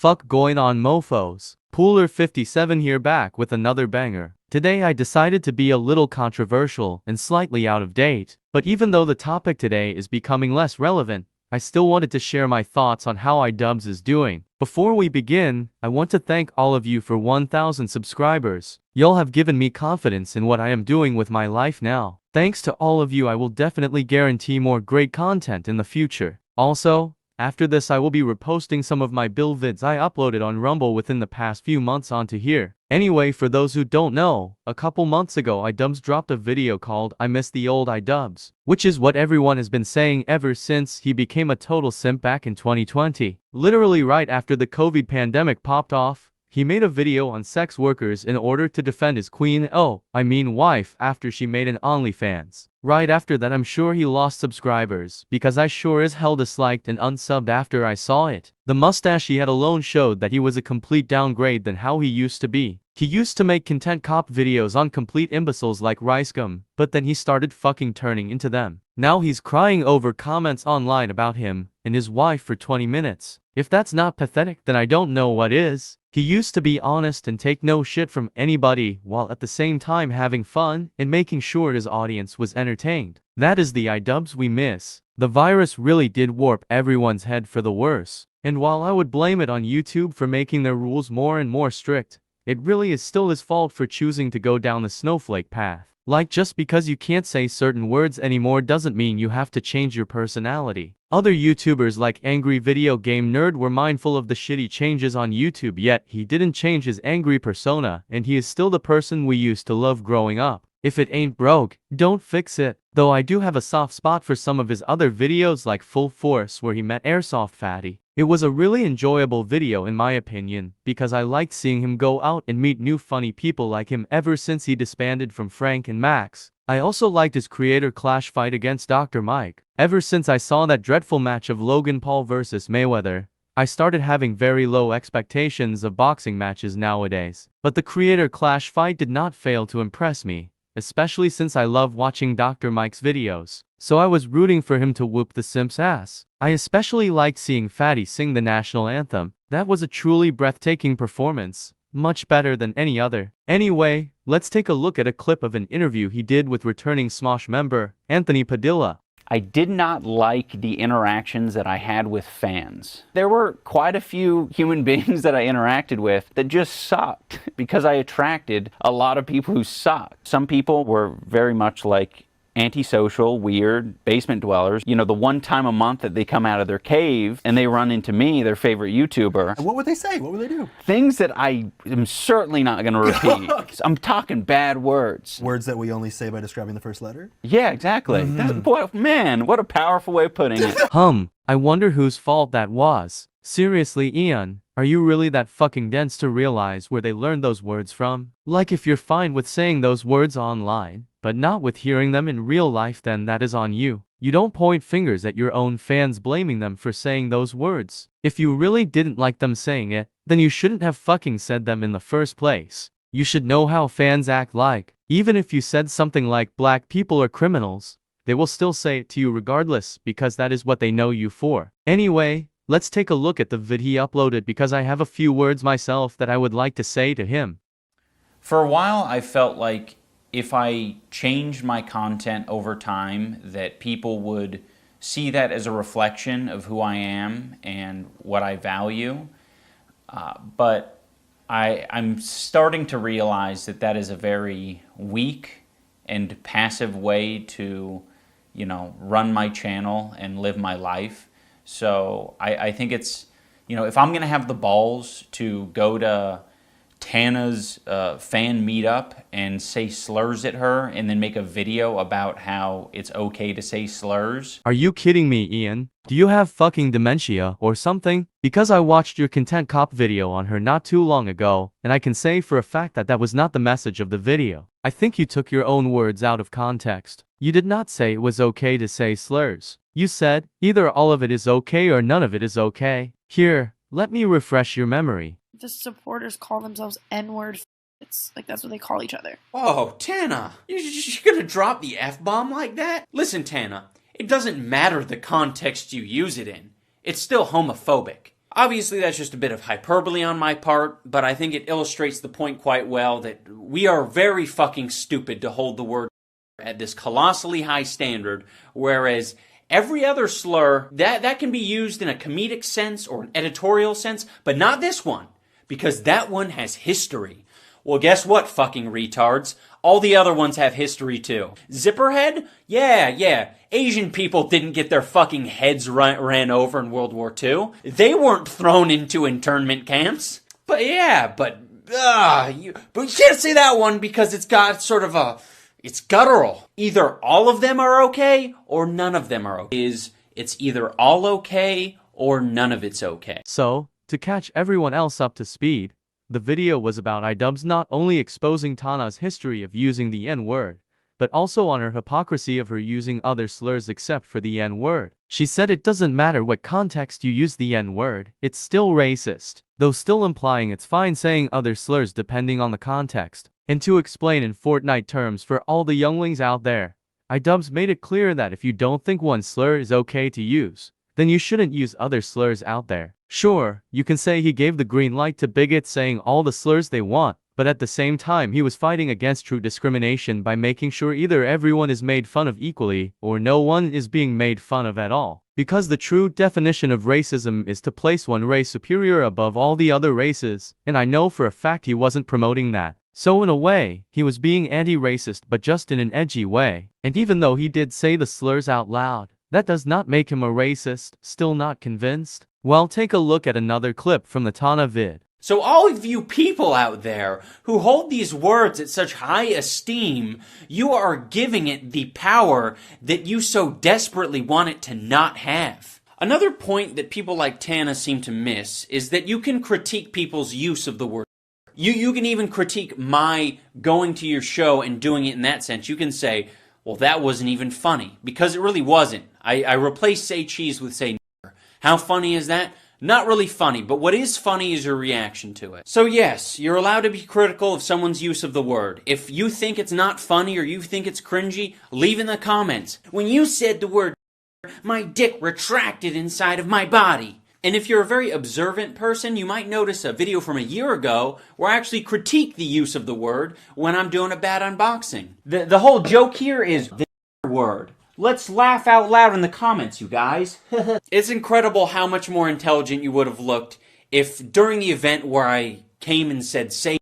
fuck going on, mofos? Pooler57 here, back with another banger. Today I decided to be a little controversial and slightly out of date, but even though the topic today is becoming less relevant, I still wanted to share my thoughts on how iDubbbz is doing. Before we begin, I want to thank all of you for 1,000 subscribers. Y'all have given me confidence in what I am doing with my life now. Thanks to all of you, I will definitely guarantee more great content in the future. Also, after this I will be reposting some of my build vids I uploaded on Rumble within the past few months onto here. Anyway, for those who don't know, a couple months ago iDubbbz dropped a video called I Miss the Old iDubbbz, which is what everyone has been saying ever since he became a total simp back in 2020. Literally right after the COVID pandemic popped off, he made a video on sex workers in order to defend his wife after she made an OnlyFans. Right after that I'm sure he lost subscribers, because I sure as hell disliked and unsubbed after I saw it. The mustache he had alone showed that he was a complete downgrade than how he used to be. He used to make content cop videos on complete imbeciles like Ricegum, but then he started fucking turning into them. Now he's crying over comments online about him and his wife for 20 minutes. If that's not pathetic, then I don't know what is. He used to be honest and take no shit from anybody, while at the same time having fun and making sure his audience was entertained. That is the iDubbbz we miss. The virus really did warp everyone's head for the worse. And while I would blame it on YouTube for making their rules more and more strict, it really is still his fault for choosing to go down the snowflake path. Like, just because you can't say certain words anymore doesn't mean you have to change your personality. Other YouTubers like Angry Video Game Nerd were mindful of the shitty changes on YouTube, yet he didn't change his angry persona, and he is still the person we used to love growing up. If it ain't broke, don't fix it. Though I do have a soft spot for some of his other videos like Full Force, where he met Airsoft Fatty. It was a really enjoyable video in my opinion, because I liked seeing him go out and meet new funny people like him ever since he disbanded from Frank and Max. I also liked his creator clash fight against Dr. Mike. Ever since I saw that dreadful match of Logan Paul versus Mayweather, I started having very low expectations of boxing matches nowadays. But the creator clash fight did not fail to impress me, especially since I love watching Dr. Mike's videos. So I was rooting for him to whoop the simp's ass. I especially liked seeing Fatty sing the national anthem. That was a truly breathtaking performance, much better than any other. Anyway, let's take a look at a clip of an interview he did with returning Smosh member Anthony Padilla. I did not like the interactions that I had with fans. There were quite a few human beings that I interacted with that just sucked because I attracted a lot of people who sucked. Some people were very much like antisocial, weird, basement dwellers. You know, the one time a month that they come out of their cave and they run into me, their favorite YouTuber. What would they say? What would they do? Things that I am certainly not going to repeat. I'm talking bad words. Words that we only say by describing the first letter? Yeah, exactly. Man, what a powerful way of putting it. I wonder whose fault that was. Seriously, Ian, are you really that fucking dense to realize where they learned those words from? Like, if you're fine with saying those words online, but not with hearing them in real life, then that is on you. You don't point fingers at your own fans blaming them for saying those words. If you really didn't like them saying it, then you shouldn't have fucking said them in the first place. You should know how fans act like. Even if you said something like black people are criminals, they will still say it to you regardless, because that is what they know you for. Anyway, let's take a look at the vid he uploaded, because I have a few words myself that I would like to say to him. For a while I felt like if I changed my content over time, that people would see that as a reflection of who I am and what I value. But I'm starting to realize that that is a very weak and passive way to, you know, run my channel and live my life. So I think it's, you know, if I'm going to have the balls to go to Tana's fan meetup and say slurs at her and then make a video about how it's okay to say slurs. Are you kidding me, Ian? Do you have fucking dementia or something? Because I watched your content cop video on her not too long ago, and I can say for a fact that that was not the message of the video. I think you took your own words out of context. You did not say it was okay to say slurs. You said, either all of it is okay or none of it is okay. Here, let me refresh your memory. The supporters call themselves N-word. It's like that's what they call each other. Oh, Tana, you're gonna drop the F-bomb like that? Listen, Tana, it doesn't matter the context you use it in. It's still homophobic. Obviously, that's just a bit of hyperbole on my part, but I think it illustrates the point quite well that we are very fucking stupid to hold the word at this colossally high standard, whereas every other slur, that can be used in a comedic sense or an editorial sense, but not this one, because that one has history. Well, guess what, fucking retards? All the other ones have history too. Zipperhead? Yeah. Asian people didn't get their fucking heads ran over in World War II. They weren't thrown into internment camps. But you can't say that one because it's got sort of it's guttural. Either all of them are okay or none of them are okay. It's either all okay or none of it's okay. So, to catch everyone else up to speed, the video was about iDubbbz not only exposing Tana's history of using the N-word, but also on her hypocrisy of her using other slurs except for the N-word. She said it doesn't matter what context you use the N-word, it's still racist, though still implying it's fine saying other slurs depending on the context. And to explain in Fortnite terms for all the younglings out there, iDubbbz made it clear that if you don't think one slur is okay to use, then you shouldn't use other slurs out there. Sure, you can say he gave the green light to bigots saying all the slurs they want, but at the same time he was fighting against true discrimination by making sure either everyone is made fun of equally, or no one is being made fun of at all. Because the true definition of racism is to place one race superior above all the other races, and I know for a fact he wasn't promoting that. So in a way, he was being anti-racist but just in an edgy way. And even though he did say the slurs out loud, that does not make him a racist. Still not convinced? Well, take a look at another clip from the Tana vid. So all of you people out there who hold these words at such high esteem, you are giving it the power that you so desperately want it to not have. Another point that people like Tana seem to miss is that you can critique people's use of the word. You can even critique my going to your show and doing it in that sense. You can say, well, that wasn't even funny, because it really wasn't. I replaced say cheese with say nigger. How funny is that? Not really funny, but what is funny is your reaction to it. So yes, you're allowed to be critical of someone's use of the word. If you think it's not funny or you think it's cringy, leave in the comments. When you said the word, my dick retracted inside of my body. And if you're a very observant person, you might notice a video from a year ago where I actually critique the use of the word when I'm doing a bad unboxing. The whole joke here is the word. Let's laugh out loud in the comments, you guys. It's incredible how much more intelligent you would have looked if during the event where I came and said say,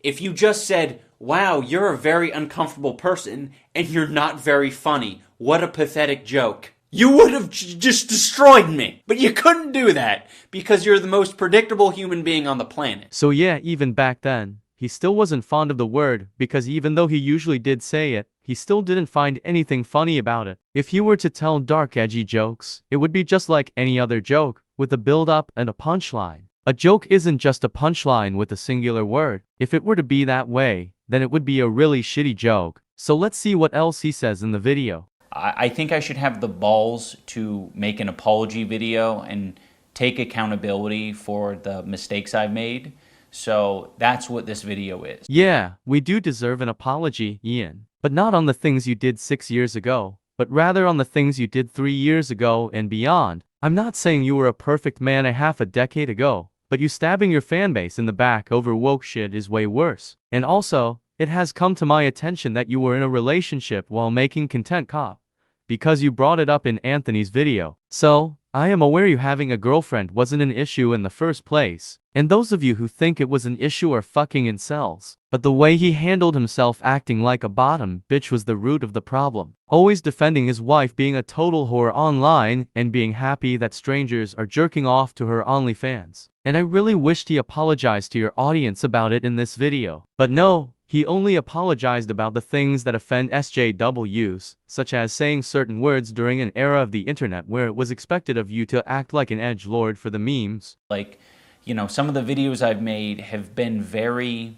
if you just said, wow, you're a very uncomfortable person and you're not very funny. What a pathetic joke. You would have just destroyed me. But you couldn't do that because you're the most predictable human being on the planet. So yeah, even back then, he still wasn't fond of the word, because even though he usually did say it, he still didn't find anything funny about it. If he were to tell dark edgy jokes, it would be just like any other joke, with a build-up and a punchline. A joke isn't just a punchline with a singular word. If it were to be that way, then it would be a really shitty joke. So let's see what else he says in the video. I think I should have the balls to make an apology video and take accountability for the mistakes I've made. So that's what this video is. Yeah, we do deserve an apology, Ian. But not on the things you did 6 years ago, but rather on the things you did 3 years ago and beyond. I'm not saying you were a perfect man a half a decade ago, but you stabbing your fanbase in the back over woke shit is way worse. And also, it has come to my attention that you were in a relationship while making Content Cop, because you brought it up in Anthony's video. So, I am aware you having a girlfriend wasn't an issue in the first place, and those of you who think it was an issue are fucking incels. But the way he handled himself acting like a bottom bitch was the root of the problem. Always defending his wife being a total whore online and being happy that strangers are jerking off to her OnlyFans. And I really wished he apologized to your audience about it in this video. But no, he only apologized about the things that offend SJWs, such as saying certain words during an era of the internet where it was expected of you to act like an edgelord for the memes. Like, you know, some of the videos I've made have been very,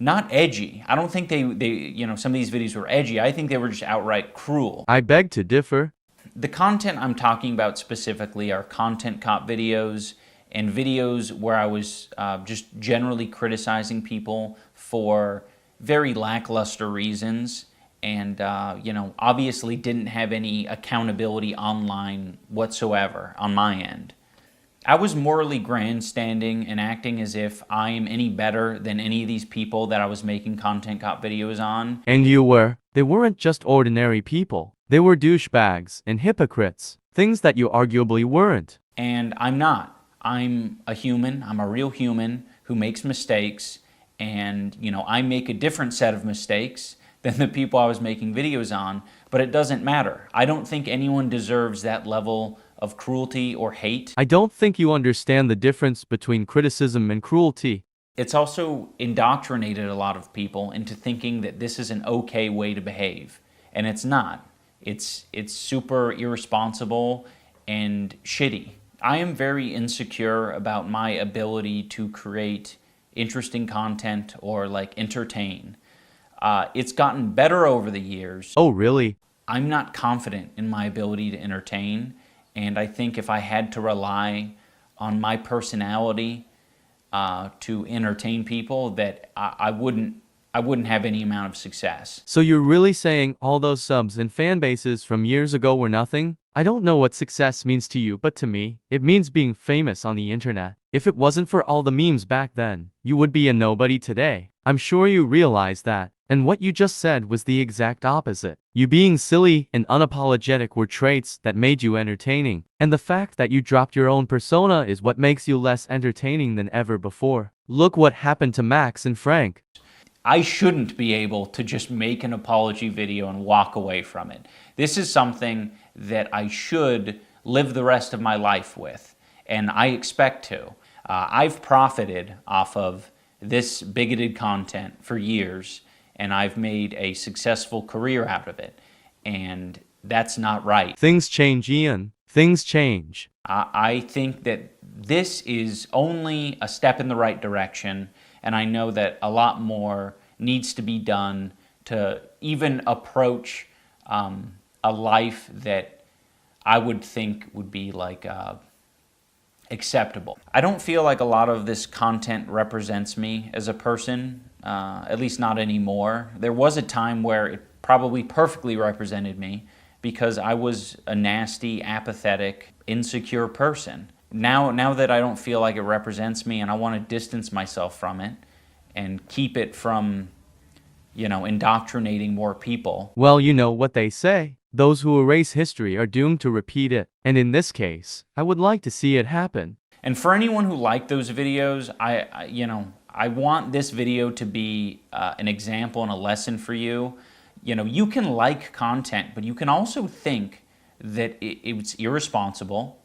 not edgy. I don't think they some of these videos were edgy. I think they were just outright cruel. I beg to differ. The content I'm talking about specifically are Content Cop videos and videos where I was just generally criticizing people for very lackluster reasons, and obviously didn't have any accountability online whatsoever on my end. I was morally grandstanding and acting as if I am any better than any of these people that I was making content cop videos on. And you were. They weren't just ordinary people. They were douchebags and hypocrites. Things that you arguably weren't. And I'm not. I'm a human. I'm a real human who makes mistakes. And, I make a different set of mistakes than the people I was making videos on. But it doesn't matter. I don't think anyone deserves that level of cruelty or hate. I don't think you understand the difference between criticism and cruelty. It's also indoctrinated a lot of people into thinking that this is an okay way to behave. And it's not. It's super irresponsible and shitty. I am very insecure about my ability to create interesting content or entertain. It's gotten better over the years. Oh, really? I'm not confident in my ability to entertain. And I think if I had to rely on my personality to entertain people, that I wouldn't have any amount of success. So you're really saying all those subs and fan bases from years ago were nothing? I don't know what success means to you, but to me, it means being famous on the internet. If it wasn't for all the memes back then, you would be a nobody today. I'm sure you realize that. And what you just said was the exact opposite. You being silly and unapologetic were traits that made you entertaining. And the fact that you dropped your own persona is what makes you less entertaining than ever before. Look what happened to Max and Frank. I shouldn't be able to just make an apology video and walk away from it. This is something that I should live the rest of my life with, and I expect to. I've profited off of this bigoted content for years, and I've made a successful career out of it, and that's not right. Things change, Ian. Things change. I think that this is only a step in the right direction, and I know that a lot more needs to be done to even approach a life that I would think would be acceptable. I don't feel like a lot of this content represents me as a person, at least not anymore. There was a time where it probably perfectly represented me because I was a nasty, apathetic, insecure person. Now that I don't feel like it represents me and I want to distance myself from it and keep it from, indoctrinating more people. Well, you know what they say. Those who erase history are doomed to repeat it. And in this case, I would like to see it happen. And for anyone who liked those videos, I want this video to be an example and a lesson for you. You can like content, but you can also think that it's irresponsible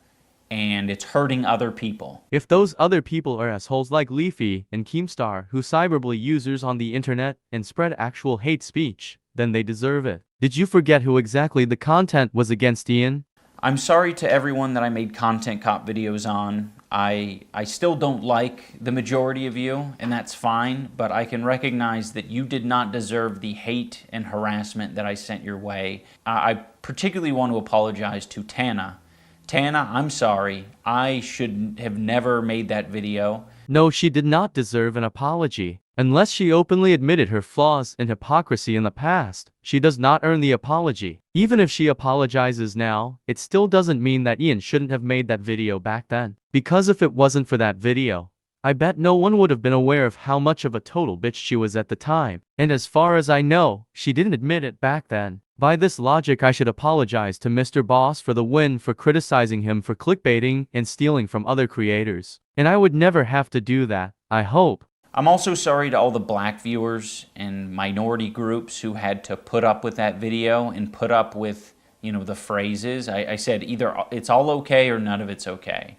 and it's hurting other people. If those other people are assholes like Leafy and Keemstar who cyberbully users on the internet and spread actual hate speech, then they deserve it. Did you forget who exactly the content was against, Ian? I'm sorry to everyone that I made content cop videos on. I still don't like the majority of you, and that's fine, but I can recognize that you did not deserve the hate and harassment that I sent your way. I particularly want to apologize to Tana. Tana, I'm sorry. I should have never made that video. No, she did not deserve an apology. Unless she openly admitted her flaws and hypocrisy in the past, she does not earn the apology. Even if she apologizes now, it still doesn't mean that Ian shouldn't have made that video back then. Because if it wasn't for that video, I bet no one would have been aware of how much of a total bitch she was at the time. And as far as I know, she didn't admit it back then. By this logic, I should apologize to Mr. Boss for the win for criticizing him for clickbaiting and stealing from other creators. And I would never have to do that, I hope. I'm also sorry to all the black viewers and minority groups who had to put up with that video and put up with, the phrases. I said either it's all okay or none of it's okay.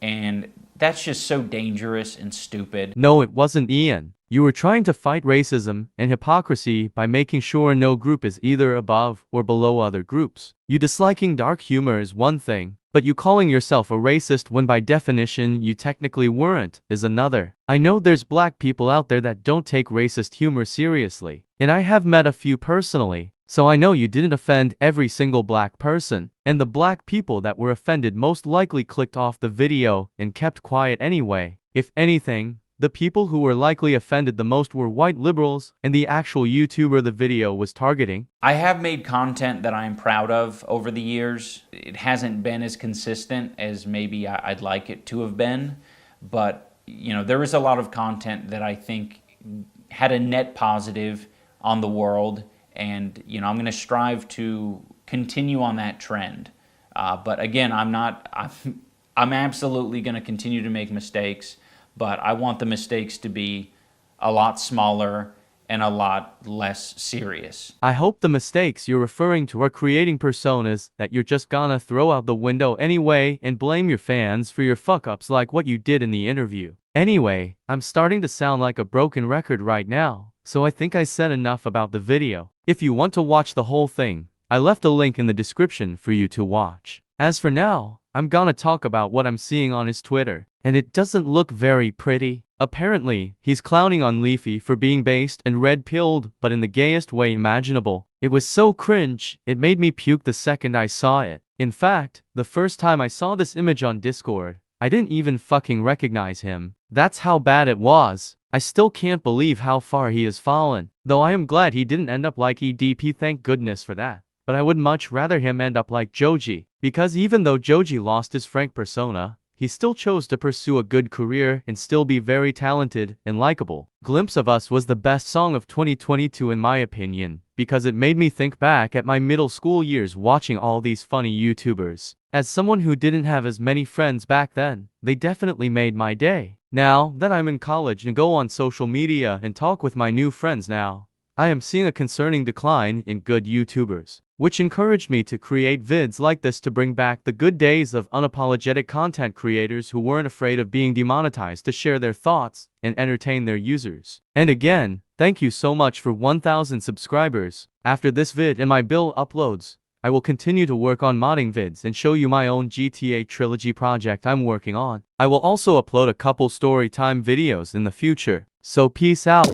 And that's just so dangerous and stupid. No, it wasn't, Ian. You were trying to fight racism and hypocrisy by making sure no group is either above or below other groups. You disliking dark humor is one thing, but you calling yourself a racist when by definition you technically weren't is another. I know there's black people out there that don't take racist humor seriously, and I have met a few personally, so I know you didn't offend every single black person, and the black people that were offended most likely clicked off the video and kept quiet anyway. If anything, The people who were likely offended the most were white liberals and the actual YouTuber the video was targeting. I have made content that I'm proud of over the years. It hasn't been as consistent as maybe I'd like it to have been, but there is a lot of content that I think had a net positive on the world, and I'm going to strive to continue on that trend. But again, I'm absolutely going to continue to make mistakes, but I want the mistakes to be a lot smaller and a lot less serious. I hope the mistakes you're referring to are creating personas that you're just gonna throw out the window anyway and blame your fans for your fuck-ups like what you did in the interview. Anyway, I'm starting to sound like a broken record right now, so I think I said enough about the video. If you want to watch the whole thing, I left a link in the description for you to watch. As for now, I'm gonna talk about what I'm seeing on his Twitter, and it doesn't look very pretty. Apparently, he's clowning on Leafy for being based and red-pilled, but in the gayest way imaginable. It was so cringe, it made me puke the second I saw it. In fact, the first time I saw this image on Discord, I didn't even fucking recognize him. That's how bad it was. I still can't believe how far he has fallen. Though I am glad he didn't end up like EDP, thank goodness for that. But I would much rather him end up like Joji, because even though Joji lost his Frank persona, he still chose to pursue a good career and still be very talented and likable. Glimpse of Us was the best song of 2022 in my opinion, because it made me think back at my middle school years watching all these funny YouTubers. As someone who didn't have as many friends back then, they definitely made my day. Now that I'm in college and go on social media and talk with my new friends now, I am seeing a concerning decline in good YouTubers, which encouraged me to create vids like this to bring back the good days of unapologetic content creators who weren't afraid of being demonetized to share their thoughts and entertain their users. And again, thank you so much for 1,000 subscribers. After this vid and my bill uploads, I will continue to work on modding vids and show you my own GTA trilogy project I'm working on. I will also upload a couple story time videos in the future. So peace out.